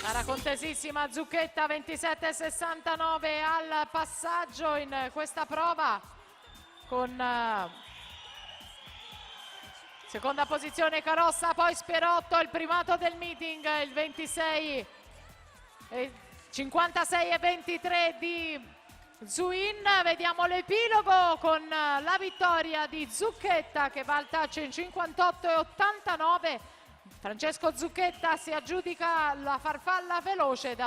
Gara contesissima, Zucchetta 27,69 al passaggio in questa prova con seconda posizione Carossa, poi Spierotto, il primato del meeting, il 56,23 di Zuin. Vediamo l'epilogo con la vittoria di Zucchetta che va al touch in 58,89. Francesco Zucchetta si aggiudica la farfalla veloce da